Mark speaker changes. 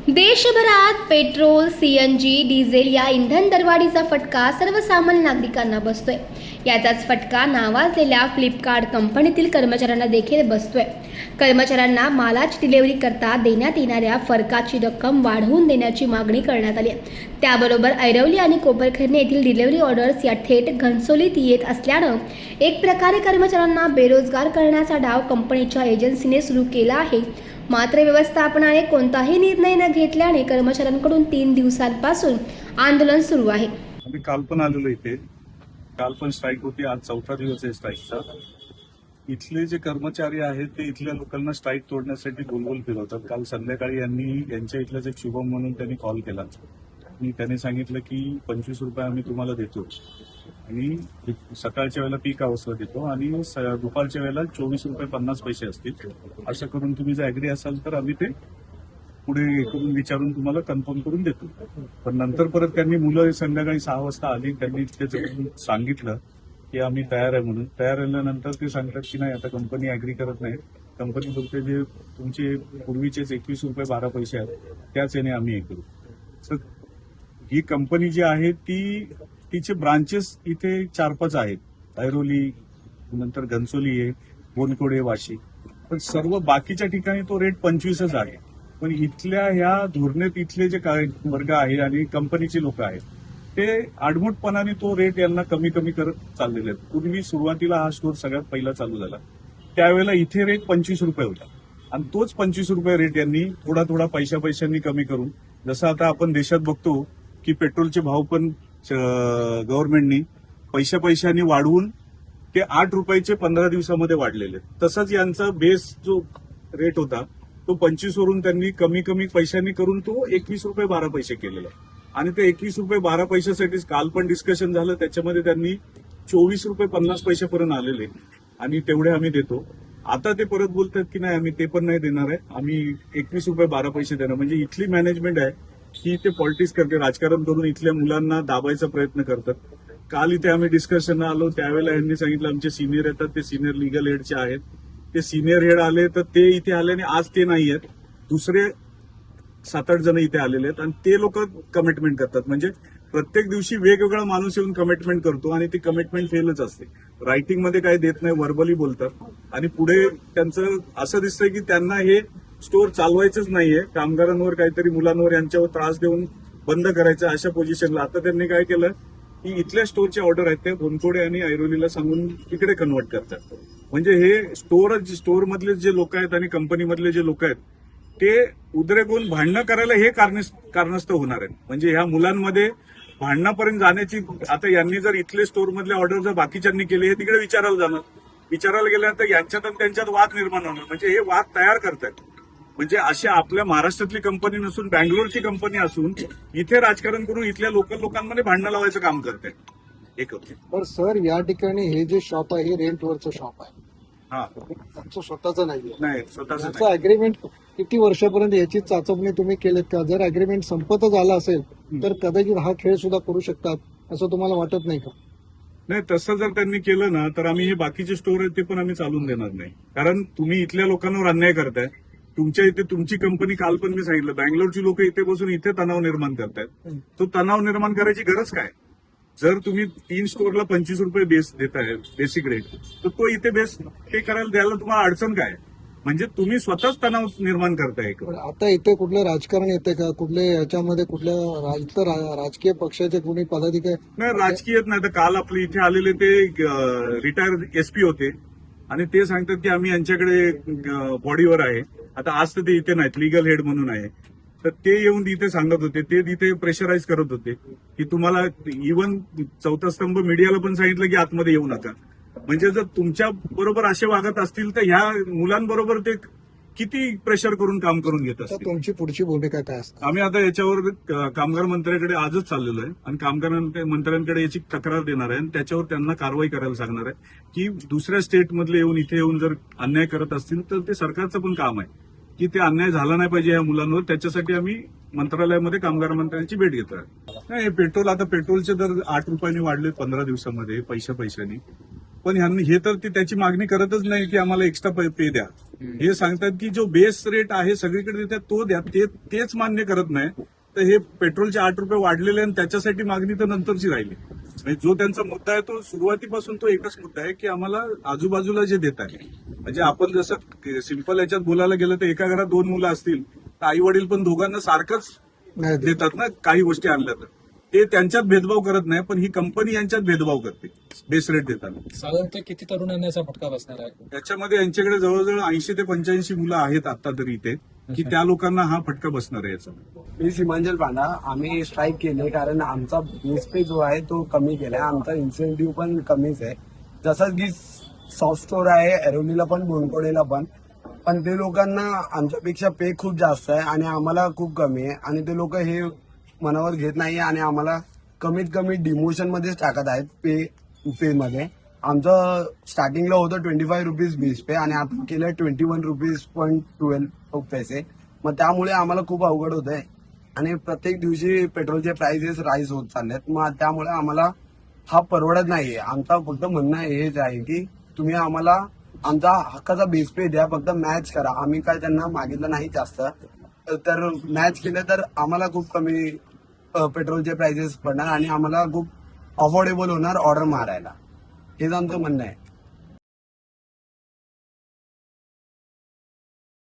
Speaker 1: देशभरात petrol, CNG, diesel या इंधन दरवाढीचा फटका सर्वसामान्य नागरिकांना बसतोय. याचाच फटका नावाजलेल्या फ्लिपकार्ट कंपनीतील कर्मचाऱ्यांना देखील बसतोय. कर्मचाऱ्यांना मालाची डिलिव्हरी करता देण्यात येणाऱ्या फरकाची रक्कम वाढवून देण्याची मागणी करण्यात आली. त्याबरोबर ऐरोली आणि कोपरखैरणे येथील डिलिव्हरी ऑर्डर्स या थेट घनसोलीत येत असल्यानं एक प्रकारे कर्मचाऱ्यांना बेरोजगार करण्याचा डाव कंपनीच्या एजन्सीने सुरू केला आहे. मात्र व्यवस्थापनाने कोणताही निर्णय न घेतल्याने कर्मचाऱ्यांकडून 3 दिवसांपासून आंदोलन सुरू आहे.
Speaker 2: आम्ही काल पण आलेलो इथे. काल पण स्ट्राईक होती. आज 4था दिवस आहे स्ट्राईकचा. इथले जे कर्मचारी आहेत ते इथल्या लोकांना स्ट्राईक तोडण्यासाठी गोलगोल फिरवतात. काल संध्याकाळी यांच्या इथल्याच एक शुभम म्हणून त्यांनी कॉल केला आणि त्याने सांगितलं की 25 रुपये आम्ही तुम्हाला देतो आणि सकाळच्या वेळेला पीक अवस्था देतो आणि दुपारच्या वेळेला 24 रुपये 50 पैसे असतील. असं करून तुम्ही जर ऍग्री असाल तर आम्ही ते पुढे करून विचारून तुम्हाला कन्फर्म करून देतो. पण नंतर परत त्यांनी मुलं संध्याकाळी 6 वाजता आली. त्यांनी त्याचं सांगितलं की आम्ही तयार आहे म्हणून. तयार झाल्यानंतर ते सांगतात की नाही, आता कंपनी ऍग्री करत नाही. कंपनी बोलते जे तुमचे पूर्वीचेच 21 रुपये 12 पैसे आहेत त्याच याने आम्ही हे करू. तर ही कंपनी जी आहे तिचे ब्रांचेस इथे 4-5 आहेत. ऐरोली, नंतर घनसोली आहे, बोनकोडे, वाशी. पण सर्व बाकीच्या ठिकाणी तो रेट 25च आहे. पण इथल्या ह्या धोरणात इथले जे वर्ग आहे आणि कंपनीचे लोक आहेत ते आडमुठपणाने तो रेट यांना कमी कमी करत चाललेले आहेत. पूर्वी सुरुवातीला हा स्टोर सगळ्यात पहिला चालू झाला त्यावेळेला इथे रेट 25 रुपये होता आणि तोच 25 रुपये रेट यांनी थोडा थोडा पैशांनी कमी करून, जसं आता आपण देशात बघतो की पेट्रोलचे भाव पण गव्हर्नमेंटनी पैशांनी वाढवून ते 8 रुपयाचे 15 दिवसामध्ये वाढलेले. तसंच यांचा बेस जो रेट होता तो 25 वरून त्यांनी कमी कमी पैशांनी करून तो 21 रुपये 12 पैसे केलेला आणि ते 21 रुपये 12 पैशासाठी काल पण डिस्कशन झालं. त्याच्यामध्ये त्यांनी 24 रुपये 50 पैशापर्यंत आलेले आणि तेवढे आम्ही देतो. आता ते परत बोलतात की नाही, आम्ही ते पण नाही देणार आहे, आम्ही 21 रुपये 12 पैसे देणार. म्हणजे इथली मॅनेजमेंट आहे की ते पॉलिटिक्स करते, राजकारण करून इथल्या मुलांना दाबायचा प्रयत्न करतात. काल इथे आम्ही डिस्कशनला आलो त्यावेळेला यांनी सांगितलं आमचे सिनियर येतात, ते सिनियर लिगल हेडचे आहेत. ते सिनियर हेड आले तर ते इथे आले आणि आज ते नाही आहेत. दुसरे 7-8 जण इथे आलेले आहेत आणि ते लोक कमिटमेंट करतात. म्हणजे प्रत्येक दिवशी वेगवेगळा माणूस येऊन कमिटमेंट करतो आणि ती कमिटमेंट फेलच असते. रायटिंगमध्ये काही देत नाही, व्हर्बली बोलतात आणि पुढे त्यांचं असं दिसतंय की त्यांना हे स्टोर चालवायचंच नाहीये. कामगारांवर काहीतरी, मुलांवर, यांच्यावर त्रास देऊन बंद करायचं अशा पोझिशनला. आता त्यांनी काय केलं की इथल्या स्टोरचे ऑर्डर आहेत ते बोनकोडे आणि ऐरोलीला सांगून तिकडे कन्वर्ट करतात. म्हणजे हे स्टोर मधले जे लोक आहेत आणि कंपनीमधले जे लोक आहेत ते उद्रेकून भांडणं करायला हे कारणास्तव होणार आहेत. म्हणजे ह्या मुलांमध्ये भांडणापर्यंत जाण्याची, आता यांनी जर इथले स्टोर मधले ऑर्डर जर बाकीच्यांनी केले हे तिकडे विचारायला जाणार. विचारायला गेल्यानंतर यांच्यात आणि त्यांच्यात वाद निर्माण होणार. म्हणजे हे वाद तयार करतात. म्हणजे अशी आपल्या महाराष्ट्रातली कंपनी नसून बँगलोरची कंपनी असून इथे राजकारण करून इथल्या लोकल लोकांमध्ये भांडणं लावायचं काम करते.
Speaker 3: पण सर, या ठिकाणी हे जे शॉप आहे हे रेंटवरचं शॉप आहे.
Speaker 2: हा,
Speaker 3: तुमचं स्वतःचं
Speaker 2: नाही, स्वतःच
Speaker 3: याचं अग्रीमेंट किती वर्षापर्यंत याची चाचपणी तुम्ही केलेत का? जर अग्रीमेंट संपतच आला असेल तर कदाचित हा खेळ सुद्धा करू शकतात असं तुम्हाला वाटत नाही का?
Speaker 2: नाही, तसं जर त्यांनी केलं ना तर आम्ही हे बाकीचे स्टोर आहेत ते पण आम्ही चालून देणार नाही. कारण तुम्ही इथल्या लोकांवर अन्याय करताय. तुमच्या इथे तुमची कंपनी, काल पण मी सांगितलं, बँगलोरची लोक इथे बसून इथे तणाव निर्माण करतायत. तो तणाव निर्माण करायची गरज काय? जर तुम्ही 3 स्टोअरला 25 रुपये बेस देताय, बेसिक रेट, तर तो इथे बेस पे करायला द्यायला तुम्हाला अडचण काय? म्हणजे तुम्ही स्वतःच तणाव निर्माण करताय.
Speaker 3: पण आता इथे कुठलं राजकारण येते का? कुठले याच्यामध्ये कुठल्या राजकीय पक्षाचे कोणी पदाधिकारी?
Speaker 2: नाही, राजकीयच नाही. तर काल आपले इथे आलेले ते रिटायर्ड एसपी होते आणि ते सांगतात की आम्ही यांच्याकडे बॉडीवर आहे. आता आज तर ते इथे नाहीत, लिगल हेड म्हणून आहे. तर ते येऊन इथे सांगत होते, ते तिथे प्रेशराईज करत होते की तुम्हाला, इव्हन 4था स्तंभ मीडियाला पण सांगितलं की आतमध्ये येऊ नका. म्हणजे जर तुमच्या बरोबर असे वागत असतील तर ह्या मुलांबरोबर ते किती प्रेशर करून काम करून घेत असतील.
Speaker 3: तुमची पुढची भूमिका काय असते?
Speaker 2: आम्ही आता याच्यावर कामगार मंत्र्याकडे आजच चाललेलो आहे आणि कामगार मंत्र्यांकडे याची तक्रार देणार आहे आणि त्याच्यावर त्यांना कारवाई करायला सांगणार आहे की दुसऱ्या स्टेटमधले येऊन इथे येऊन जर अन्याय करत असतील तर ते सरकारचं पण काम आहे की ते अन्याय झाला नाही पाहिजे या मुलांवर. त्याच्यासाठी आम्ही मंत्रालयामध्ये कामगार मंत्र्यांची भेट घेतोय. नाही, पेट्रोलचे दर 8 रुपयांनी वाढले 15 दिवसामध्ये पैशांनी. पण ह्यांनी हे तर त्याची मागणी करतच नाही की आम्हाला एक्स्ट्रा पे द्या. हे सांगतात की जो बेस रेट आहे सगळीकडे देतात तो द्या, तेच मान्य करत नाही. तर हे पेट्रोलचे 8 रुपये वाढलेले आणि त्याच्यासाठी मागणी तर नंतरची राहिली. म्हणजे जो त्यांचा मुद्दा आहे तो सुरुवातीपासून तो एकच मुद्दा आहे की आम्हाला आजूबाजूला जे देत आहे, म्हणजे आपण जसं सिंपल याच्यात बोलायला गेलं तर एका घरात 2 मुलं असतील तर आई वडील पण दोघांना सारखंच
Speaker 3: नाही देत.
Speaker 2: देतात ना काही गोष्टी आणल्या तर. ते त्यांच्यात भेदभाव करत नाही, पण ही कंपनी यांच्यात भेदभाव करते बेस रेट देताना.
Speaker 4: साधारणतः किती तरुणांना याचा फटका बसणार आहे?
Speaker 2: त्याच्यामध्ये यांच्याकडे जवळजवळ 80 ते 85 मुलं आहेत आता तरी इथे, की त्या लोकांना हा फटका बसणार आहे याचा.
Speaker 5: मी सीमांचल पांडा. आम्ही स्ट्राईक केले कारण आमचा बेस पे जो आहे तो कमी केलाय, आमचा इन्सेंटिव्ह पण कमीच आहे. जसं की सॉफ्ट स्टोर आहे एरोलीला पण बोनकोडेला पण ते लोकांना आमच्यापेक्षा पे खूप जास्त आहे आणि आम्हाला खूप कमी आहे आणि ते लोक हे मनावर घेत नाही आणि आम्हाला कमीत कमी डिमोशन मध्येच टाकत आहेत पे मध्ये. आमचं स्टार्टिंगला होतं 25 रुपीज बेस पे आणि आता केलंय 21 रुपीज.12 पैसे. मग त्यामुळे आम्हाला खूप अवघड होत आहे आणि प्रत्येक दिवशी पेट्रोलचे प्राइसेस राईज होत चाललेत. मग त्यामुळे आम्हाला हा परवडत नाहीये. आमचा फक्त म्हणणं हेच आहे की तुम्ही आम्हाला आमचा हक्काचा बेस पे द्या, फक्त मॅच करा. आम्ही काय त्यांना मागितलं नाही जास्त, तर मॅच केलं तर आम्हाला खूप कमी पेट्रोलचे प्राइसेस पडणार आणि आम्हाला खूप अफोर्डेबल होणार ऑर्डर मारायला. हेच आमचं म्हणणं आहे.